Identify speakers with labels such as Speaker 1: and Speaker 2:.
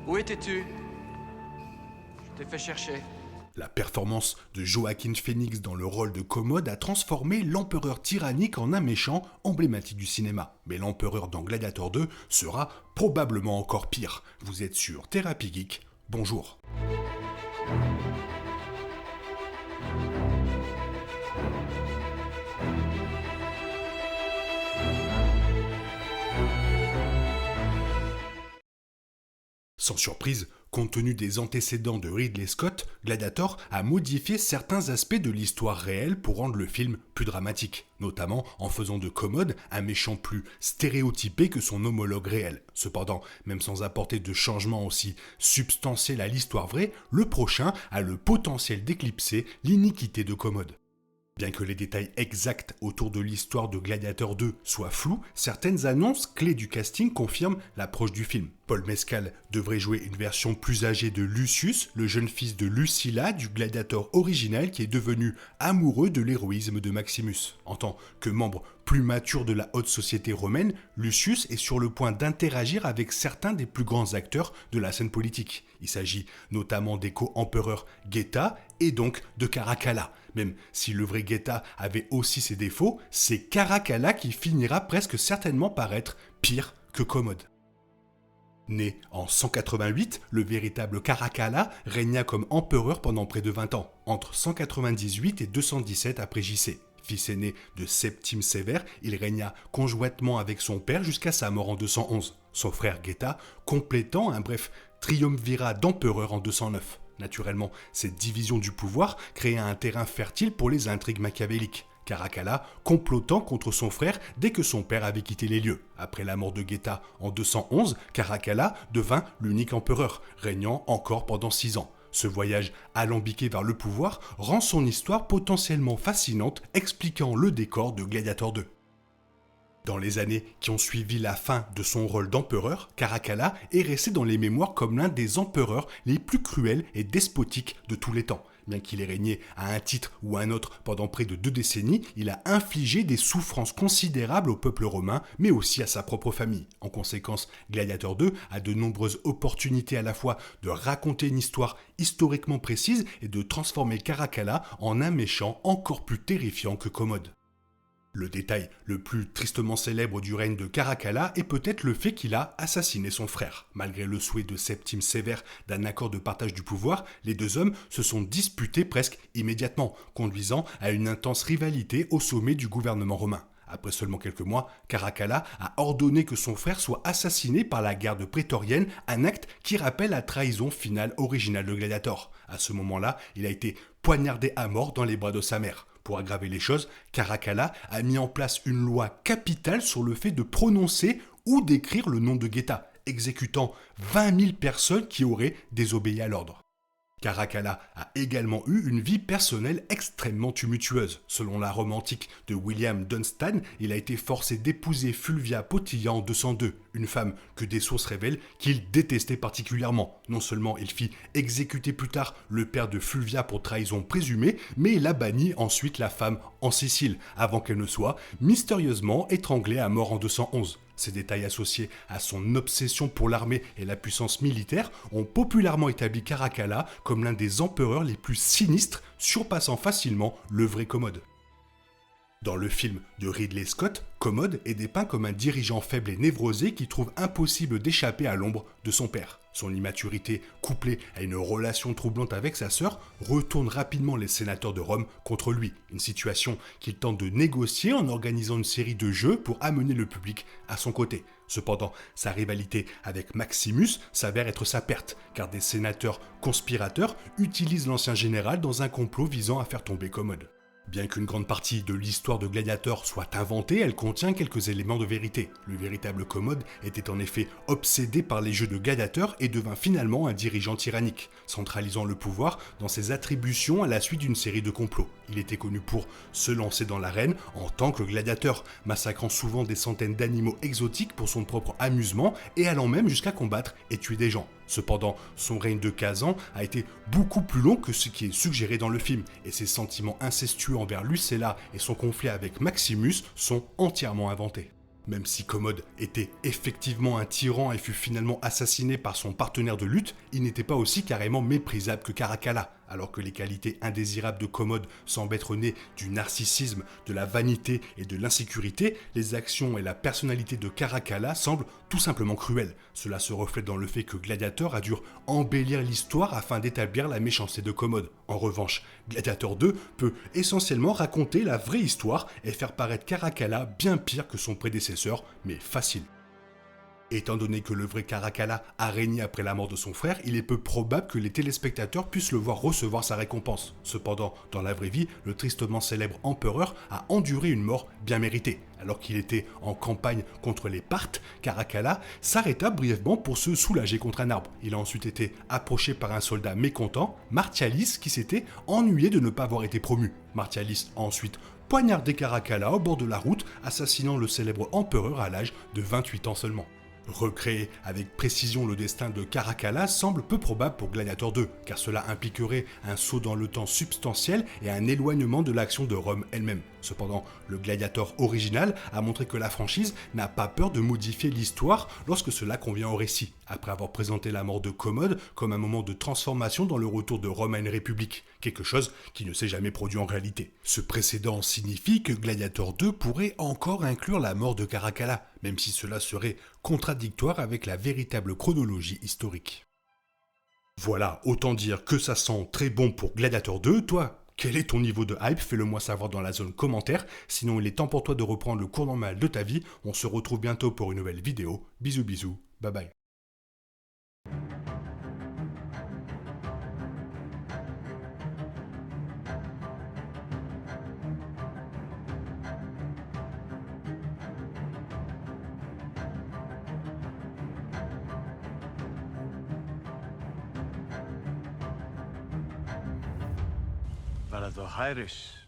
Speaker 1: Où étais-tu? Je t'ai fait chercher.
Speaker 2: La performance de Joaquin Phoenix dans le rôle de Commode a transformé l'empereur tyrannique en un méchant emblématique du cinéma. Mais l'empereur dans Gladiator 2 sera probablement encore pire. Vous êtes sur Thérapie Geek, bonjour. Sans surprise, compte tenu des antécédents de Ridley Scott, Gladiator a modifié certains aspects de l'histoire réelle pour rendre le film plus dramatique, notamment en faisant de Commode un méchant plus stéréotypé que son homologue réel. Cependant, même sans apporter de changements aussi substantiels à l'histoire vraie, le prochain a le potentiel d'éclipser l'iniquité de Commode. Bien que les détails exacts autour de l'histoire de Gladiator 2 soient flous, certaines annonces clés du casting confirment l'approche du film. Paul Mescal devrait jouer une version plus âgée de Lucius, le jeune fils de Lucilla du Gladiator original qui est devenu amoureux de l'héroïsme de Maximus. En tant que membre plus mature de la haute société romaine, Lucius est sur le point d'interagir avec certains des plus grands acteurs de la scène politique. Il s'agit notamment des co-empereurs Geta et donc de Caracalla. Même si le vrai Geta avait aussi ses défauts, c'est Caracalla qui finira presque certainement par être pire que Commode. Né en 188, le véritable Caracalla régna comme empereur pendant près de 20 ans, entre 198 et 217 après JC. Fils aîné de Septime Sévère, il régna conjointement avec son père jusqu'à sa mort en 211. Son frère Geta complétant un bref triumvirat d'empereurs en 209. Naturellement, cette division du pouvoir créa un terrain fertile pour les intrigues machiavéliques. Caracalla complotant contre son frère dès que son père avait quitté les lieux. Après la mort de Geta en 211, Caracalla devint l'unique empereur, régnant encore pendant 6 ans. Ce voyage alambiqué vers le pouvoir rend son histoire potentiellement fascinante, expliquant le décor de Gladiator 2. Dans les années qui ont suivi la fin de son rôle d'empereur, Caracalla est resté dans les mémoires comme l'un des empereurs les plus cruels et despotiques de tous les temps. Bien qu'il ait régné à un titre ou à un autre pendant près de 2 décennies, il a infligé des souffrances considérables au peuple romain, mais aussi à sa propre famille. En conséquence, Gladiator 2 a de nombreuses opportunités à la fois de raconter une histoire historiquement précise et de transformer Caracalla en un méchant encore plus terrifiant que Commode. Le détail le plus tristement célèbre du règne de Caracalla est peut-être le fait qu'il a assassiné son frère. Malgré le souhait de Septime Sévère d'un accord de partage du pouvoir, les deux hommes se sont disputés presque immédiatement, conduisant à une intense rivalité au sommet du gouvernement romain. Après seulement quelques mois, Caracalla a ordonné que son frère soit assassiné par la garde prétorienne, un acte qui rappelle la trahison finale originale de Gladiator. À ce moment-là, il a été poignardé à mort dans les bras de sa mère. Pour aggraver les choses, Caracalla a mis en place une loi capitale sur le fait de prononcer ou d'écrire le nom de Geta, exécutant 20 000 personnes qui auraient désobéi à l'ordre. Caracalla a également eu une vie personnelle extrêmement tumultueuse. Selon la Rome antique de William Dunstan, il a été forcé d'épouser Fulvia Potilla en 202, une femme que des sources révèlent qu'il détestait particulièrement. Non seulement il fit exécuter plus tard le père de Fulvia pour trahison présumée, mais il a banni ensuite la femme en Sicile, avant qu'elle ne soit mystérieusement étranglée à mort en 211. Ces détails associés à son obsession pour l'armée et la puissance militaire ont populairement établi Caracalla comme l'un des empereurs les plus sinistres, surpassant facilement le vrai Commode. Dans le film de Ridley Scott, Commode est dépeint comme un dirigeant faible et névrosé qui trouve impossible d'échapper à l'ombre de son père. Son immaturité, couplée à une relation troublante avec sa sœur, retourne rapidement les sénateurs de Rome contre lui. Une situation qu'il tente de négocier en organisant une série de jeux pour amener le public à son côté. Cependant, sa rivalité avec Maximus s'avère être sa perte, car des sénateurs conspirateurs utilisent l'ancien général dans un complot visant à faire tomber Commode. Bien qu'une grande partie de l'histoire de Gladiator soit inventée, elle contient quelques éléments de vérité. Le véritable Commode était en effet obsédé par les jeux de Gladiator et devint finalement un dirigeant tyrannique, centralisant le pouvoir dans ses attributions à la suite d'une série de complots. Il était connu pour se lancer dans l'arène en tant que gladiateur, massacrant souvent des centaines d'animaux exotiques pour son propre amusement et allant même jusqu'à combattre et tuer des gens. Cependant, son règne de 15 ans a été beaucoup plus long que ce qui est suggéré dans le film, et ses sentiments incestueux envers Lucella et son conflit avec Maximus sont entièrement inventés. Même si Commode était effectivement un tyran et fut finalement assassiné par son partenaire de lutte, il n'était pas aussi carrément méprisable que Caracalla. Alors que les qualités indésirables de Commode semblent être nées du narcissisme, de la vanité et de l'insécurité, les actions et la personnalité de Caracalla semblent tout simplement cruelles. Cela se reflète dans le fait que Gladiator a dû embellir l'histoire afin d'établir la méchanceté de Commode. En revanche, Gladiator 2 peut essentiellement raconter la vraie histoire et faire paraître Caracalla bien pire que son prédécesseur, mais facile. Étant donné que le vrai Caracalla a régné après la mort de son frère, il est peu probable que les téléspectateurs puissent le voir recevoir sa récompense. Cependant, dans la vraie vie, le tristement célèbre empereur a enduré une mort bien méritée. Alors qu'il était en campagne contre les Parthes, Caracalla s'arrêta brièvement pour se soulager contre un arbre. Il a ensuite été approché par un soldat mécontent, Martialis, qui s'était ennuyé de ne pas avoir été promu. Martialis a ensuite poignardé Caracalla au bord de la route, assassinant le célèbre empereur à l'âge de 28 ans seulement. Recréer avec précision le destin de Caracalla semble peu probable pour Gladiator 2, car cela impliquerait un saut dans le temps substantiel et un éloignement de l'action de Rome elle-même. Cependant, le Gladiator original a montré que la franchise n'a pas peur de modifier l'histoire lorsque cela convient au récit, après avoir présenté la mort de Commode comme un moment de transformation dans le retour de Rome à une république, quelque chose qui ne s'est jamais produit en réalité. Ce précédent signifie que Gladiator 2 pourrait encore inclure la mort de Caracalla, même si cela serait contradictoire avec la véritable chronologie historique. Voilà, autant dire que ça sent très bon pour Gladiator 2, toi. Quel est ton niveau de hype? Fais-le moi savoir dans la zone commentaire. Sinon, il est temps pour toi de reprendre le cours normal de ta vie. On se retrouve bientôt pour une nouvelle vidéo. Bisous bisous, bye bye.
Speaker 3: Para το Χάιρις.